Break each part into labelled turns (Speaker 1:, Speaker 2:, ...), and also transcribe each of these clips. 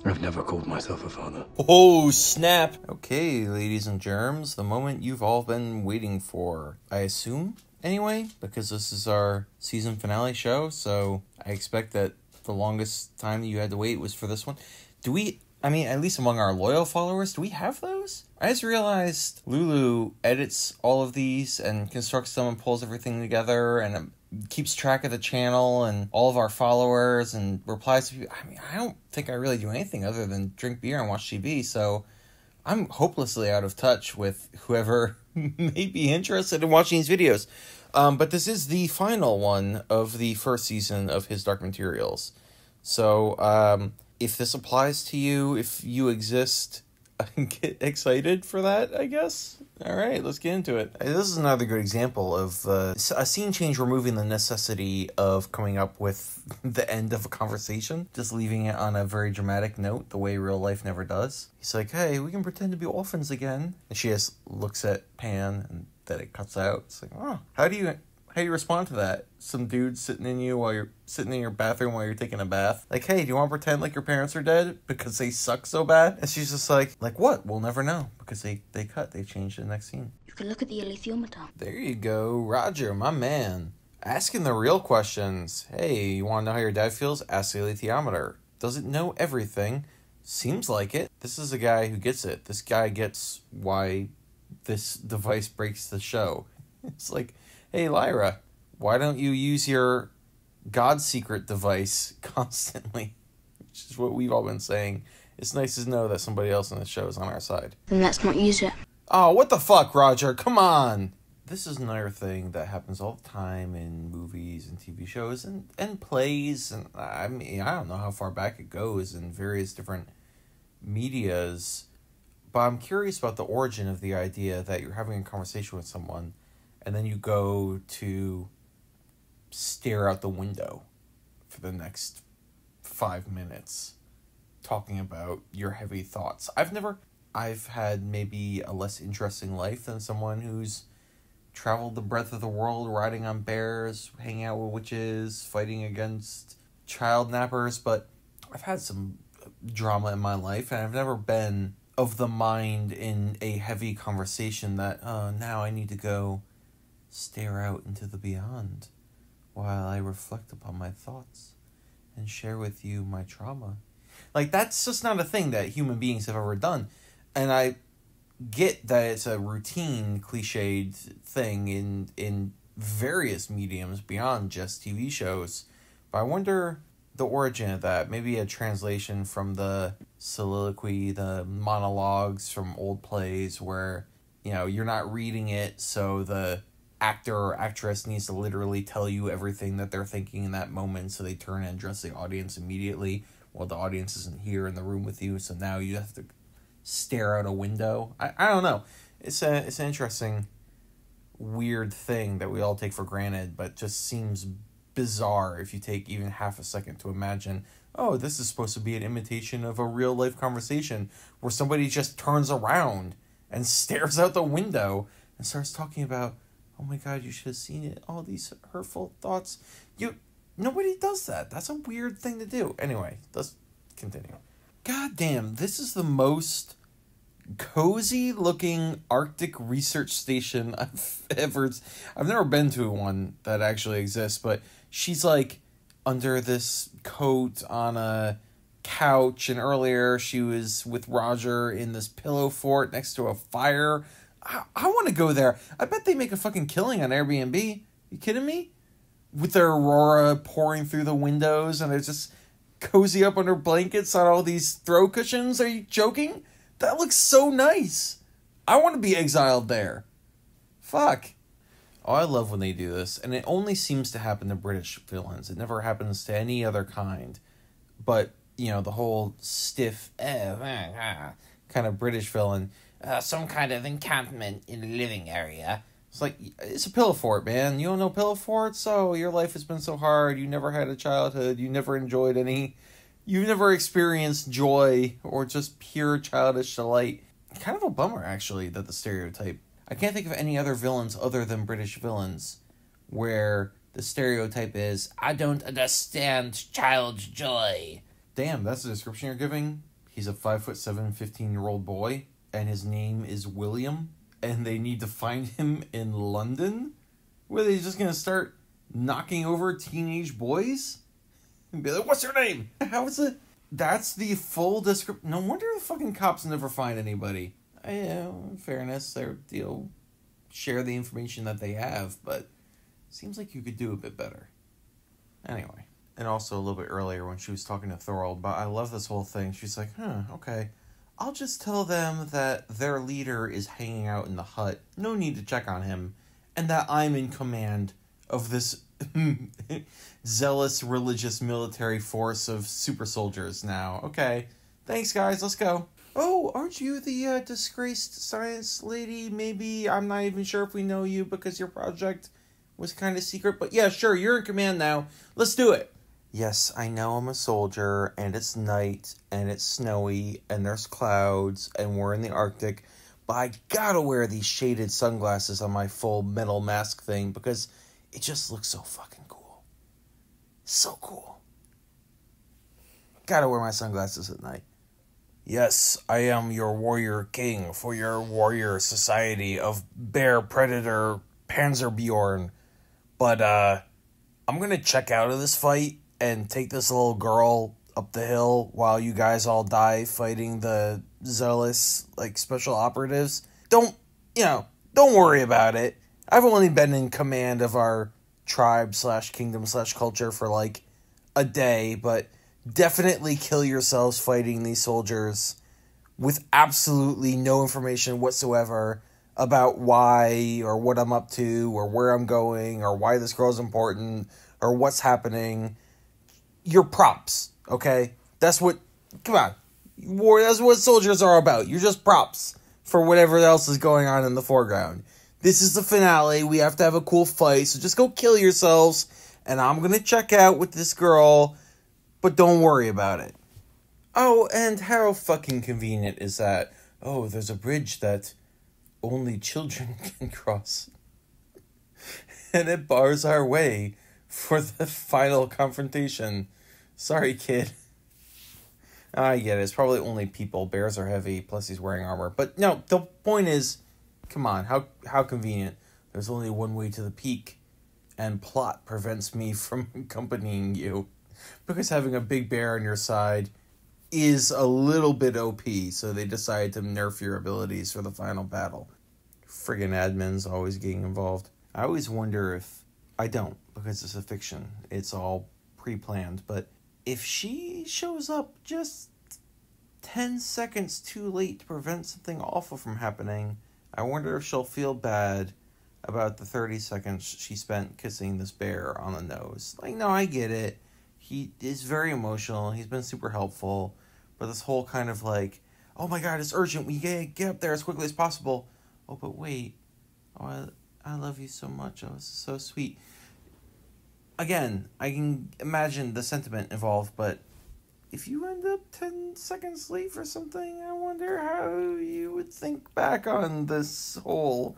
Speaker 1: I've never called myself a father.
Speaker 2: Oh, snap. Okay, ladies and germs, the moment you've all been waiting for. I assume, anyway, because this is our season finale show, so I expect that the longest time that you had to wait was for this one. At least among our loyal followers, do we have those? I just realized Lulu edits all of these and constructs them and pulls everything together and keeps track of the channel and all of our followers and replies to people. I don't think I really do anything other than drink beer and watch TV, so I'm hopelessly out of touch with whoever may be interested in watching these videos. But this is the final one of the first season of His Dark Materials. So, if this applies to you, if you exist, get excited for that, I guess. All right, let's get into it. This is another good example of a scene change removing the necessity of coming up with the end of a conversation, just leaving it on a very dramatic note, the way real life never does. He's like, hey, we can pretend to be orphans again. And she just looks at Pan, and then it cuts out. It's like, oh, how do you respond to that? Some dude sitting in your bathroom while you're taking a bath. Like, hey, do you want to pretend like your parents are dead because they suck so bad? And she's just like what? We'll never know because they changed the next scene.
Speaker 3: You can look at the alethiometer.
Speaker 2: There you go, Roger, my man. Asking the real questions. Hey, you want to know how your dad feels? Ask the alethiometer. Does it know everything? Seems like it. This is a guy who gets it. This guy gets why this device breaks the show. It's like, hey, Lyra, why don't you use your God secret device constantly? Which is what we've all been saying. It's nice to know that somebody else in the show is on our side.
Speaker 3: Then let's not use it.
Speaker 2: Oh, what the fuck, Roger? Come on! This is another thing that happens all the time in movies and TV shows and plays. And I don't know how far back it goes in various different medias. But I'm curious about the origin of the idea that you're having a conversation with someone and then you go to stare out the window for the next 5 minutes talking about your heavy thoughts. I've had maybe a less interesting life than someone who's traveled the breadth of the world, riding on bears, hanging out with witches, fighting against child nappers, but I've had some drama in my life, and I've never been of the mind in a heavy conversation that, now I need to go stare out into the beyond while I reflect upon my thoughts and share with you my trauma. Like, that's just not a thing that human beings have ever done. And I get that it's a routine, cliched thing in various mediums beyond just TV shows. But I wonder the origin of that. Maybe a translation from the soliloquy, the monologues from old plays where, you're not reading it, so the actor or actress needs to literally tell you everything that they're thinking in that moment, so they turn and address the audience immediately while the audience isn't here in the room with you, so now you have to stare out a window. I don't know. It's an interesting, weird thing that we all take for granted, but just seems bizarre if you take even half a second to imagine, oh, this is supposed to be an imitation of a real-life conversation where somebody just turns around and stares out the window and starts talking about, oh my God, you should have seen it. All these hurtful thoughts. Nobody does that. That's a weird thing to do. Anyway, let's continue. God damn, this is the most cozy looking Arctic research station I've never been to one that actually exists, but she's like under this coat on a couch, and earlier she was with Roger in this pillow fort next to a fire. I want to go there. I bet they make a fucking killing on Airbnb. You kidding me? With their aurora pouring through the windows, and they're just cozy up under blankets on all these throw cushions. Are you joking? That looks so nice. I want to be exiled there. Fuck. Oh, I love when they do this, and it only seems to happen to British villains. It never happens to any other kind. But, the whole stiff, kind of British villain, some kind of encampment in the living area. It's like, it's a pillow fort, man. You don't know pillow forts? Oh, your life has been so hard. You never had a childhood. You never enjoyed any. You've never experienced joy or just pure childish delight. Kind of a bummer, actually, that the stereotype. I can't think of any other villains other than British villains where the stereotype is, I don't understand child's joy. Damn, that's the description you're giving He's a 5'7", 15-year-old boy, and his name is William, and they need to find him in London? Where they just gonna start knocking over teenage boys? And be like, what's your name? How is it? That's the full description. No wonder the fucking cops never find anybody. In fairness, they'll share the information that they have, but seems like you could do a bit better. Anyway. And also a little bit earlier when she was talking to Thorold, but I love this whole thing. She's like, okay. I'll just tell them that their leader is hanging out in the hut. No need to check on him. And that I'm in command of this zealous religious military force of super soldiers now. Okay. Thanks, guys. Let's go. Oh, aren't you the disgraced science lady? Maybe. I'm not even sure if we know you because your project was kind of secret. But yeah, sure. You're in command now. Let's do it. Yes, I know I'm a soldier, and it's night, and it's snowy, and there's clouds, and we're in the Arctic, but I gotta wear these shaded sunglasses on my full metal mask thing, because it just looks so fucking cool. So cool. Gotta wear my sunglasses at night. Yes, I am your warrior king for your warrior society of bear predator Panzerbjorn, but, I'm gonna check out of this fight and take this little girl up the hill while you guys all die fighting the zealous, special operatives. Don't worry about it. I've only been in command of our tribe/kingdom/culture for, a day, but definitely kill yourselves fighting these soldiers with absolutely no information whatsoever about why or what I'm up to or where I'm going or why this girl's important or what's happening. You're props, okay? That's what soldiers are about. You're just props for whatever else is going on in the foreground. This is the finale. We have to have a cool fight, so just go kill yourselves, and I'm gonna check out with this girl, but don't worry about it. Oh, and how fucking convenient is that? Oh, there's a bridge that only children can cross. And it bars our way for the final confrontation. Sorry, kid. I get it. It's probably only people. Bears are heavy, plus he's wearing armor. But no, the point is, come on, how convenient. There's only one way to the peak, and plot prevents me from accompanying you. Because having a big bear on your side is a little bit OP, so they decided to nerf your abilities for the final battle. Friggin' admins always getting involved. I always wonder if... I don't, because it's a fiction. It's all pre-planned, but if she shows up just 10 seconds too late to prevent something awful from happening, I wonder if she'll feel bad about the 30 seconds she spent kissing this bear on the nose. No, I get it. He is very emotional. He's been super helpful. But this whole kind of oh my god, it's urgent. We gotta get up there as quickly as possible. Oh, but wait. Oh, I love you so much. Oh, this is so sweet. Again, I can imagine the sentiment involved, but if you end up 10 seconds late for something, I wonder how you would think back on this whole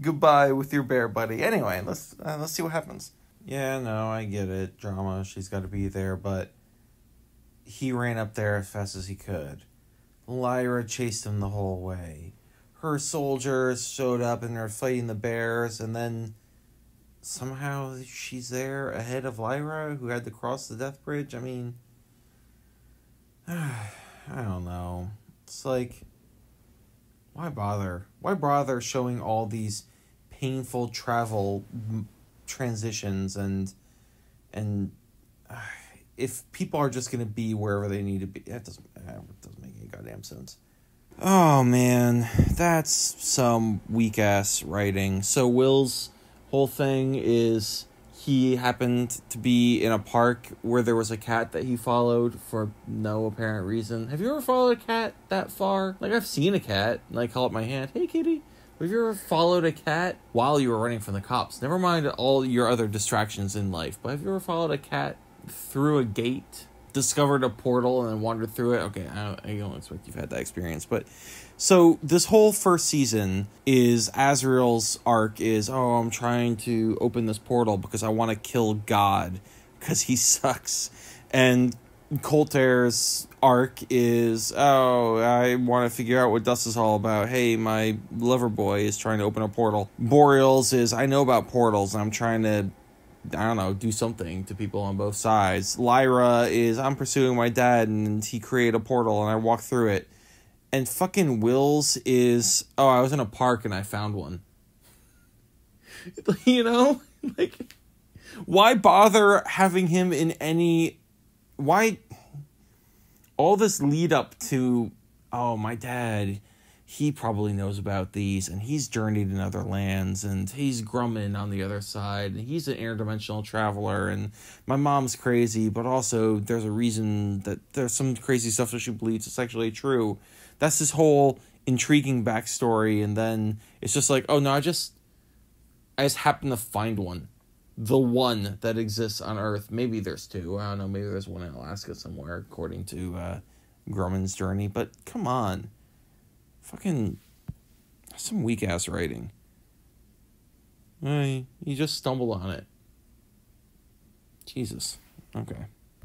Speaker 2: goodbye with your bear buddy. Anyway, let's see what happens. Yeah, no, I get it. Drama, she's got to be there, but he ran up there as fast as he could. Lyra chased him the whole way. Her soldiers showed up and they're fighting the bears, and then somehow she's there ahead of Lyra, who had to cross the death bridge. I mean, I don't know. It's why bother? Why bother showing all these painful travel transitions and if people are just going to be wherever they need to be, it doesn't make any goddamn sense. Oh, man, that's some weak-ass writing. So Will's whole thing is he happened to be in a park where there was a cat that he followed for no apparent reason. Have you ever followed a cat that far? I've seen a cat, and I call it my hand. Hey, kitty. Have you ever followed a cat while you were running from the cops? Never mind all your other distractions in life, but have you ever followed a cat through a gate, discovered a portal, and then wandered through it? Okay, I don't expect you've had that experience, but... So, this whole first season is Azrael's arc is, I'm trying to open this portal because I want to kill God, because he sucks. And Coltaire's arc is, oh, I want to figure out what Dust is all about. Hey, my lover boy is trying to open a portal. Boreals is, I know about portals and I'm trying to, I don't know, do something to people on both sides. Lyra is, I'm pursuing my dad and he created a portal and I walk through it. And fucking Wills is, oh, I was in a park and I found one. You know? Like, why bother having him in any... Why... All this lead up to, oh, my dad, he probably knows about these, and he's journeyed in other lands, and he's Grumman on the other side, and he's an interdimensional traveler, and my mom's crazy, but also there's a reason that there's some crazy stuff that she believes is actually true. That's this whole intriguing backstory, and then it's just like, oh, no, I just happen to find one. The one that exists on Earth. Maybe there's two. I don't know. Maybe there's one in Alaska somewhere, according to Grumman's journey. But come on. Fucking... some weak-ass writing. You just stumbled on it. Jesus. Okay.